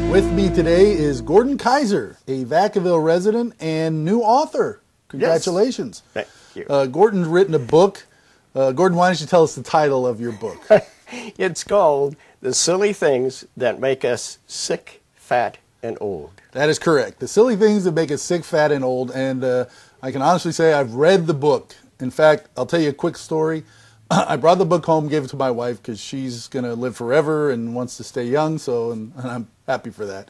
With me today is Gordon Keiser, a Vacaville resident and new author. Congratulations. Yes. Thank you. Gordon's written a book. Gordon, why don't you tell us the title of your book? It's called The Silly Things That Make Us Sick, Fat, and Old. That is correct. The Silly Things That Make Us Sick, Fat, and Old. And I can honestly say I've read the book. In fact, I'll tell you a quick story. I brought the book home, gave it to my wife because she's going to live forever and wants to stay young, and I'm happy for that.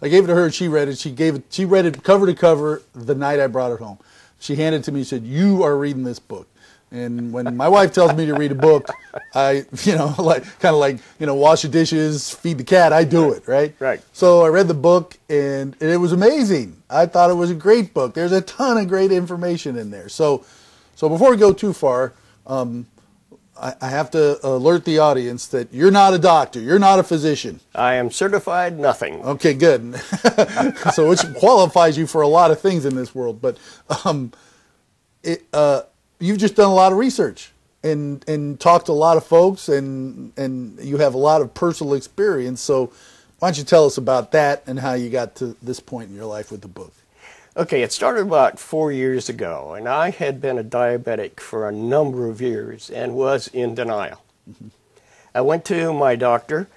I gave it to her, and she read it. She read it cover to cover the night I brought it home. She handed it to me and said, "You are reading this book." And when my wife tells me to read a book, I, wash the dishes, feed the cat, I do it, right? Right. So I read the book, and it was amazing. I thought it was a great book. There's a ton of great information in there. So before we go too far, I have to alert the audience that you're not a doctor. You're not a physician. I am certified nothing. Okay, good. So which qualifies you for a lot of things in this world. But you've just done a lot of research and talked to a lot of folks, and you have a lot of personal experience. So why don't you tell us about that and how you got to this point in your life with the book? Okay, it started about 4 years ago, and I had been a diabetic for a number of years and was in denial. Mm-hmm. I went to my doctor,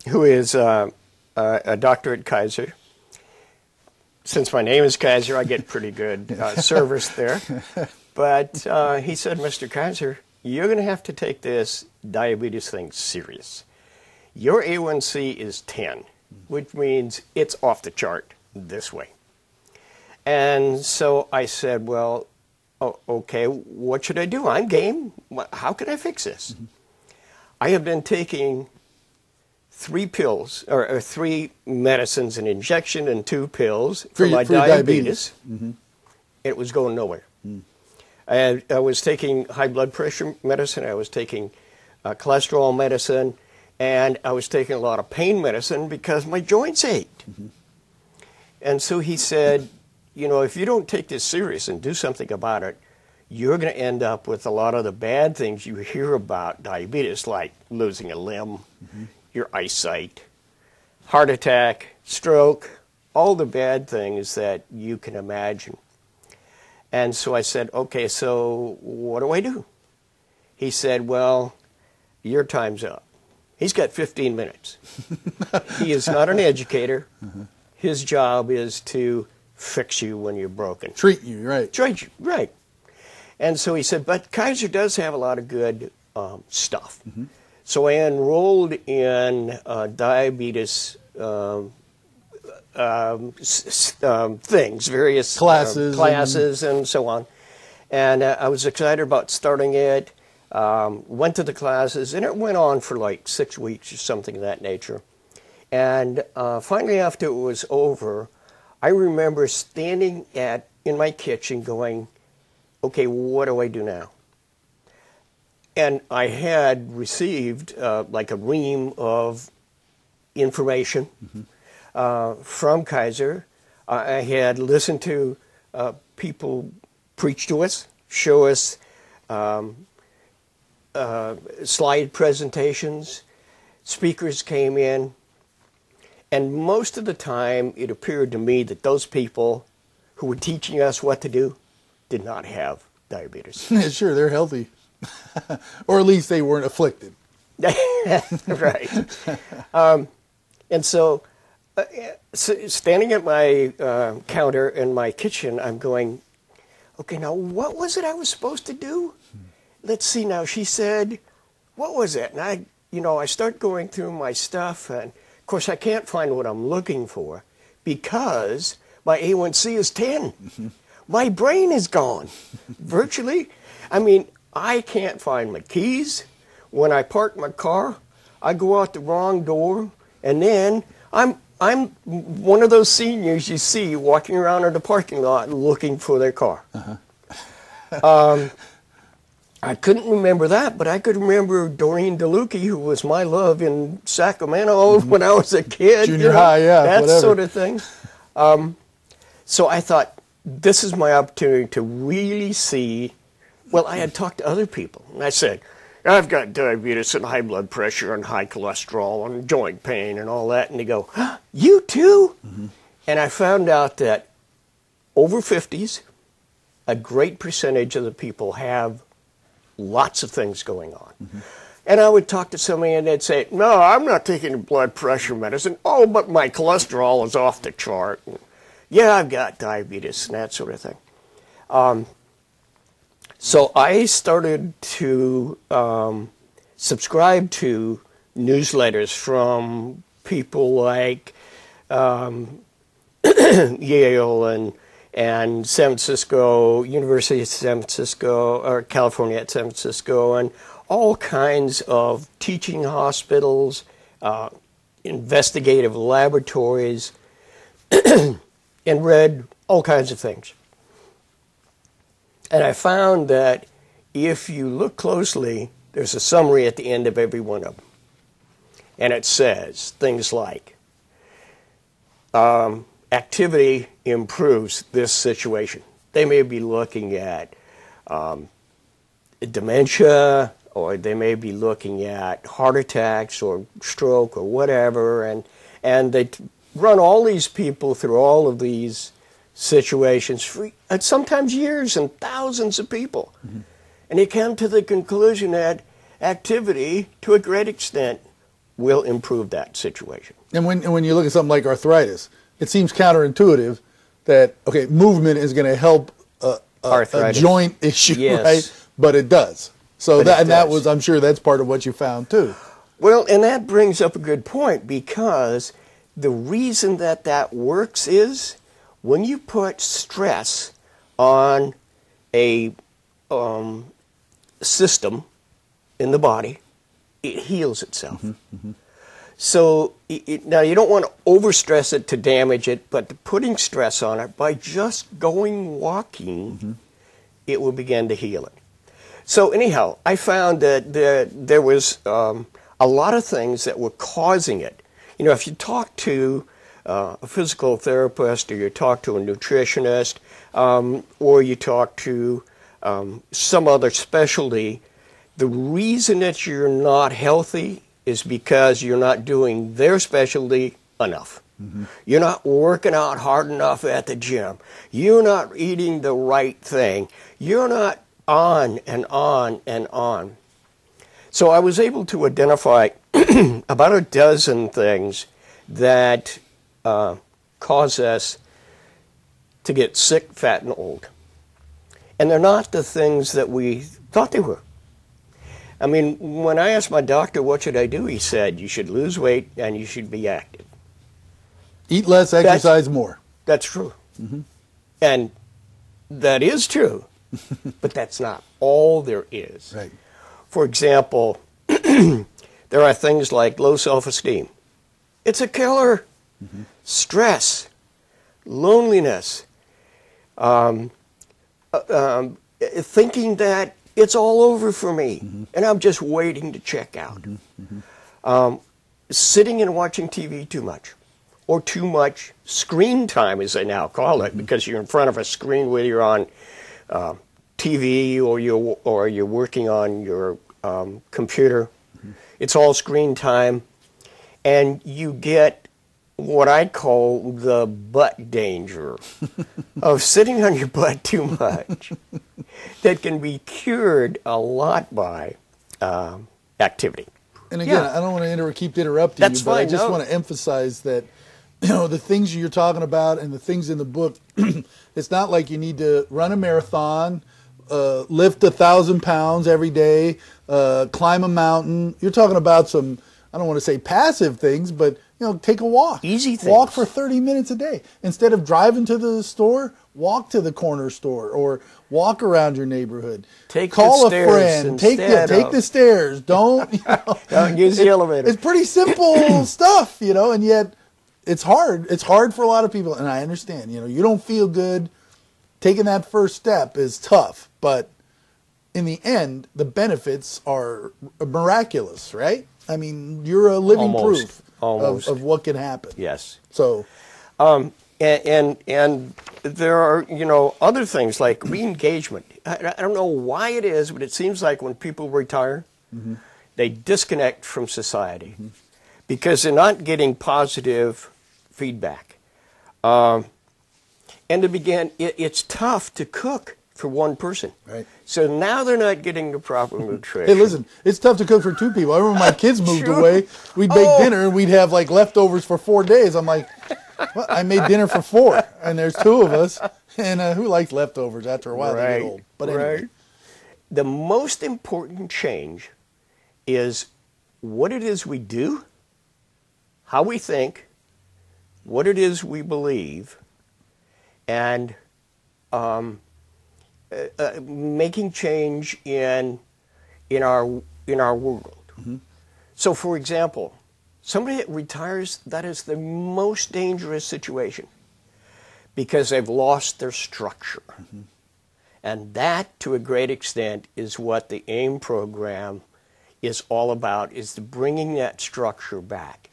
who is a doctor at Keiser. Since my name is Keiser, I get pretty good service there. But he said, "Mr. Keiser, you're going to have to take this diabetes thing serious. Your A1C is 10, which means it's off the chart this way." And so I said, "Well, okay, what should I do? I'm game. How can I fix this?" Mm-hmm. I have been taking 3 pills, or 3 medicines, an injection and 2 pills for my diabetes. Mm-hmm. It was going nowhere. Mm. I was taking high blood pressure medicine, I was taking cholesterol medicine, and I was taking a lot of pain medicine because my joints ached. Mm-hmm. And so he said, "You know, if you don't take this serious and do something about it, you're going to end up with a lot of the bad things you hear about diabetes, like losing a limb, mm-hmm. your eyesight, heart attack, stroke, all the bad things that you can imagine." And so I said, "Okay, so what do I do?" He said, "Well, your time's up." He's got 15 minutes. He is not an educator. Mm-hmm. His job is to fix you when you're broken. Treat you, right. Treat you, right. And so he said, but Keiser does have a lot of good stuff. Mm-hmm. So I enrolled in diabetes things, various classes and so on. And I was excited about starting it, went to the classes, and it went on for like 6 weeks or something of that nature. And finally, after it was over, I remember standing in my kitchen going, "Okay, what do I do now?" And I had received like a ream of information from Keiser. I had listened to people preach to us, show us slide presentations. Speakers came in. And most of the time, it appeared to me that those people who were teaching us what to do did not have diabetes. Sure, they're healthy. Or at least they weren't afflicted. Right. And so, standing at my counter in my kitchen, I'm going, "Okay, now what was it I was supposed to do? Let's see now." She said, "What was it?" And I start going through my stuff, and of course, I can't find what I'm looking for because my A1C is 10. Mm-hmm. My brain is gone, virtually. I mean, I can't find my keys. When I park my car, I go out the wrong door, and then I'm one of those seniors you see walking around in the parking lot looking for their car. Uh-huh. I couldn't remember that, but I could remember Doreen DeLucchi, who was my love in Sacramento when I was a kid. Junior high, yeah, that whatever. Sort of thing. So I thought, this is my opportunity to really see. Well, I had talked to other people, and I said, I've got diabetes and high blood pressure and high cholesterol and joint pain and all that. And they go, you too? Mm-hmm. And I found out that over 50s, a great percentage of the people have lots of things going on. Mm-hmm. And I would talk to somebody and they'd say, no, I'm not taking blood pressure medicine. Oh, but my cholesterol is off the chart. And, yeah, I've got diabetes and that sort of thing. So I started to subscribe to newsletters from people like Yale and San Francisco, University of San Francisco, or California at San Francisco, and all kinds of teaching hospitals, investigative laboratories, and read all kinds of things. And I found that if you look closely, there's a summary at the end of every one of them. And it says things like, activity improves this situation. They may be looking at dementia, or they may be looking at heart attacks or stroke or whatever, and they run all these people through all of these situations for sometimes years and thousands of people. Mm-hmm. And they come to the conclusion that activity, to a great extent, will improve that situation. And when you look at something like arthritis, it seems counterintuitive that, okay, movement is going to help a joint issue, yes, right? But it does. So that was, I'm sure that's part of what you found too. Well, and that brings up a good point, because the reason that works is when you put stress on a system in the body, it heals itself. Mm-hmm, mm-hmm. So now you don't want to overstress it to damage it, but putting stress on it by just going walking, mm-hmm, it will begin to heal it. So anyhow, I found that there was a lot of things that were causing it. You know, if you talk to a physical therapist, or you talk to a nutritionist, or you talk to some other specialty, the reason that you're not healthy is because you're not doing their specialty enough. Mm-hmm. You're not working out hard enough at the gym. You're not eating the right thing. You're not on and on and on. So I was able to identify about a dozen things that cause us to get sick, fat, and old. And they're not the things that we thought they were. I mean, when I asked my doctor, what should I do? He said, you should lose weight and you should be active. Eat less, exercise more. That's true. Mm-hmm. And that is true, but that's not all there is. Right. For example, there are things like low self-esteem. It's a killer. Mm-hmm. Stress, loneliness, thinking that it's all over for me, mm-hmm, and I'm just waiting to check out. Mm-hmm. Mm-hmm. Sitting and watching TV too much, or too much screen time, as they now call it, mm-hmm, because you're in front of a screen, whether you're on TV or you're working on your computer. Mm-hmm. It's all screen time, and you get what I call the butt danger of sitting on your butt too much, that can be cured a lot by activity. And again, I don't want to keep interrupting you, but I just want to emphasize that, you know, the things you're talking about and the things in the book, it's not like you need to run a marathon, lift 1,000 pounds every day, climb a mountain. You're talking about some, I don't want to say passive things, but, you know, take a walk. Easy things. Walk for 30 minutes a day. Instead of driving to the store, walk to the corner store or walk around your neighborhood. Call a friend. Take the stairs. Don't, you know, don't use the elevator. It's pretty simple stuff, you know, and yet it's hard. It's hard for a lot of people, and I understand. You know, you don't feel good. Taking that first step is tough, but in the end, the benefits are miraculous, right? I mean, you're a living proof of what can happen. Yes. So, and there are, you know, other things like re-engagement. I don't know why it is, but it seems like when people retire, They disconnect from society because they're not getting positive feedback. And to begin, it's tough to cook for one person. Right. So now they're not getting the proper nutrition. Hey, listen, it's tough to cook for 2 people. I remember my kids moved True. away. We'd make dinner, and we'd have like leftovers for 4 days. I'm like, well, I made dinner for 4, and there's 2 of us. And who likes leftovers after a while? They get old. But anyway. The most important change is what it is we do, how we think, what it is we believe, and making change in our world. So, for example, somebody that retires, that is the most dangerous situation because they've lost their structure. And that, to a great extent, is what the AIM program is all about, is bringing that structure back.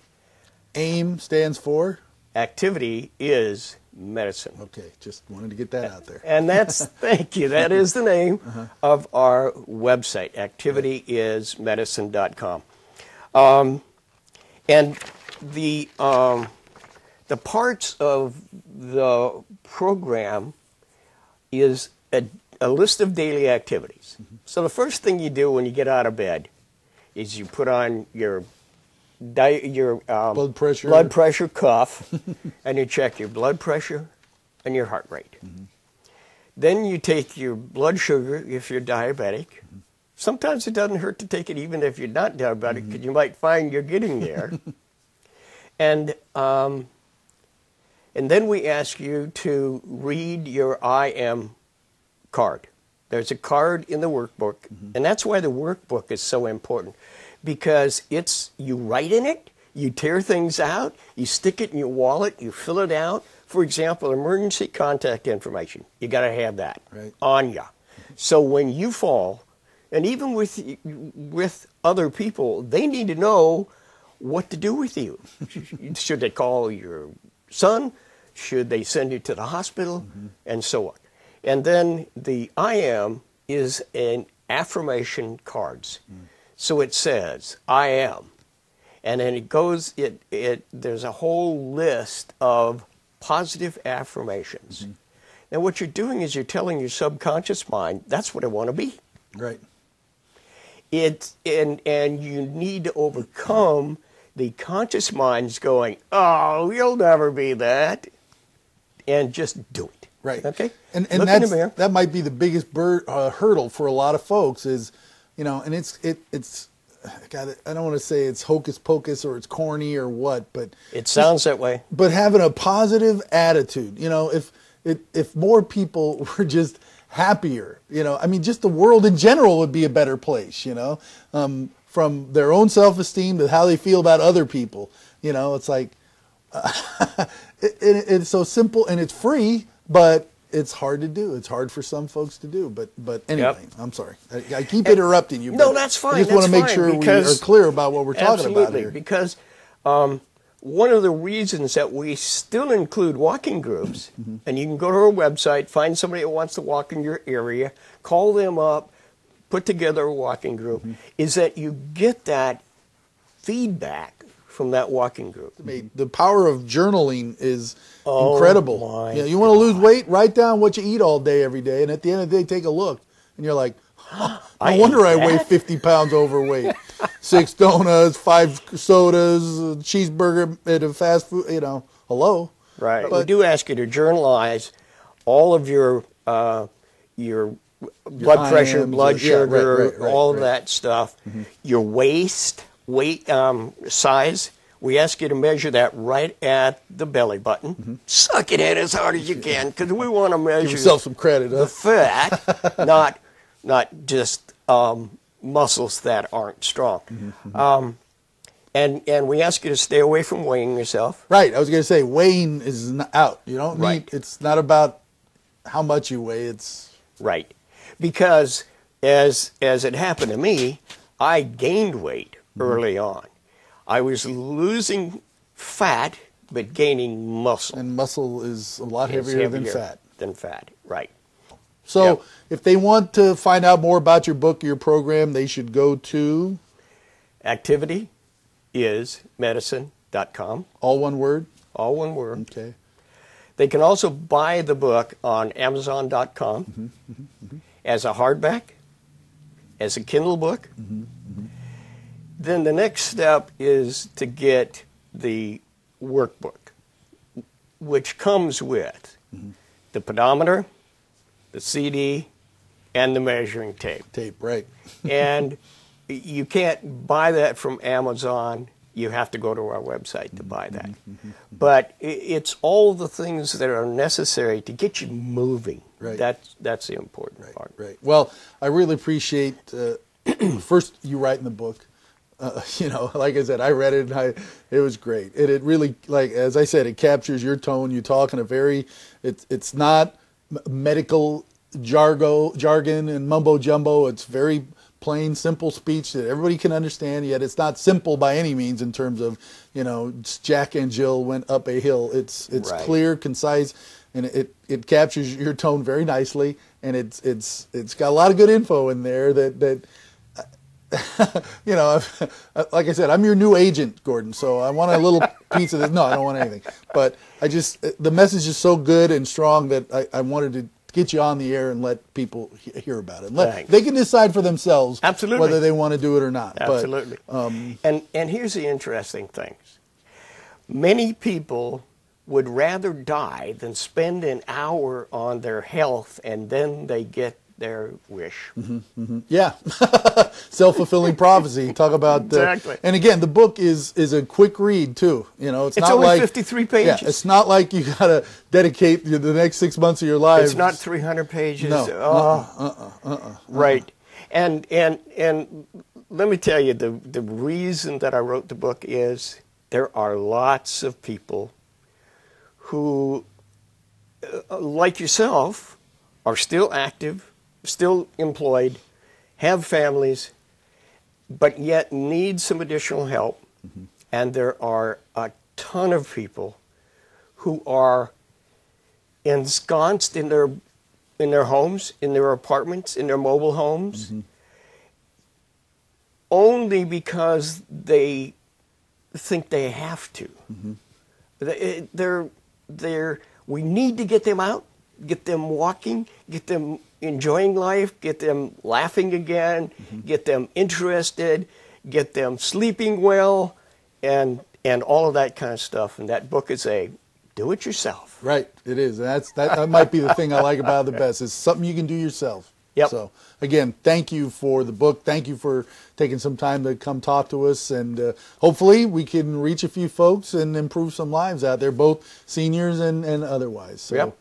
AIM stands for? Activity is medicine. Okay, just wanted to get that out there. And that's, thank you, that is the name of our website, activityismedicine.com. And the parts of the program is a list of daily activities. So the first thing you do when you get out of bed is you put on your blood pressure cuff, and you check your blood pressure and your heart rate. Then you take your blood sugar if you're diabetic. Sometimes it doesn't hurt to take it even if you're not diabetic, because you might find you're getting there. And then we ask you to read your IM card. There's a card in the workbook, and that's why the workbook is so important, because you write in it, you tear things out, you stick it in your wallet, you fill it out. For example, emergency contact information. You got to have that on you. So when you fall, and even with other people, they need to know what to do with you. Should they call your son? Should they send you to the hospital? And so on. And then the IM is an affirmation cards. So it says, I am. And then it goes, there's a whole list of positive affirmations. And what you're doing is you're telling your subconscious mind, that's what I want to be. Right. And you need to overcome the conscious mind's going, oh, you'll never be that. And just do it. Right. Okay. And that might be the biggest hurdle for a lot of folks is, and it's God, I don't want to say it's hocus pocus or it's corny or what, but it sounds that way. But having a positive attitude, if more people were just happier, just the world in general would be a better place, from their own self-esteem to how they feel about other people. It's like, it's so simple and it's free, but it's hard to do. It's hard for some folks to do. But anyway, I'm sorry. I keep interrupting you. No, that's fine. I just want to make sure we are clear about what we're talking about here. Because one of the reasons that we still include walking groups, and you can go to our website, find somebody that wants to walk in your area, call them up, put together a walking group, is that you get that feedback from that walking group. The power of journaling is incredible. You want to lose weight? Write down what you eat all day, every day, and at the end of the day, take a look, and you're like, no wonder I weigh 50 pounds overweight. 6 donuts, 5 sodas, a cheeseburger at a fast food. Hello. Right. But we do ask you to journalize all of your blood pressure, blood sugar, all of that stuff. Your weight size. We ask you to measure that right at the belly button. Suck it in as hard as you can, because we want to measure. Give yourself some credit. The fat, not just muscles that aren't strong. And we ask you to stay away from weighing yourself. Right. I was going to say weighing is out. You don't need. It's not about how much you weigh. It's right, because as it happened to me, I gained weight early on. I was losing fat, but gaining muscle. And muscle is a lot heavier than fat. Right. So Yep. if they want to find out more about your book or your program, they should go to activityismedicine.com. all one word. All one word. Okay. They can also buy the book on Amazon.com as a hardback, as a Kindle book. Then the next step is to get the workbook, which comes with the pedometer, the CD, and the measuring tape. Tape, right. And you can't buy that from Amazon. You have to go to our website to buy that. But it's all the things that are necessary to get you moving. Right. That's the important part. Right. Well, I really appreciate first you writing the book. You know, like I said, I read it and it was great. It really, like as I said, it captures your tone. You talk in a very, it's not medical jargon and mumbo jumbo. It's very plain, simple speech that everybody can understand. Yet it's not simple by any means in terms of, you know, Jack and Jill went up a hill. It's Right. clear, concise, and it captures your tone very nicely. And it's got a lot of good info in there that. You know, like I said, I'm your new agent, Gordon, so I want a little piece of this. No, I don't want anything. But the message is so good and strong that I wanted to get you on the air and let people hear about it. They can decide for themselves Absolutely. whether they want to do it or not. Absolutely. But, and here's the interesting thing. Many people would rather die than spend an hour on their health and then they get their wish. yeah, self-fulfilling prophecy. Talk about Exactly. And again, the book is a quick read too. You know, it's not only like 53 pages. Yeah, it's not like you got to dedicate the next 6 months of your life. It's not 300 pages. No. Right. And let me tell you, the reason that I wrote the book is there are lots of people who, like yourself, are still active, still employed, have families, but yet need some additional help. And there are a ton of people who are ensconced in their homes, in their apartments, in their mobile homes, only because they think they have to. We need to get them out, get them walking, get them enjoying life, get them laughing again, get them interested, get them sleeping well, and all of that kind of stuff. And that book is a do-it-yourself. Right, it is. That might be the thing I like about it the best. It's something you can do yourself. Yep. So, again, thank you for the book. Thank you for taking some time to come talk to us. And hopefully we can reach a few folks and improve some lives out there, both seniors and otherwise. So, Yep.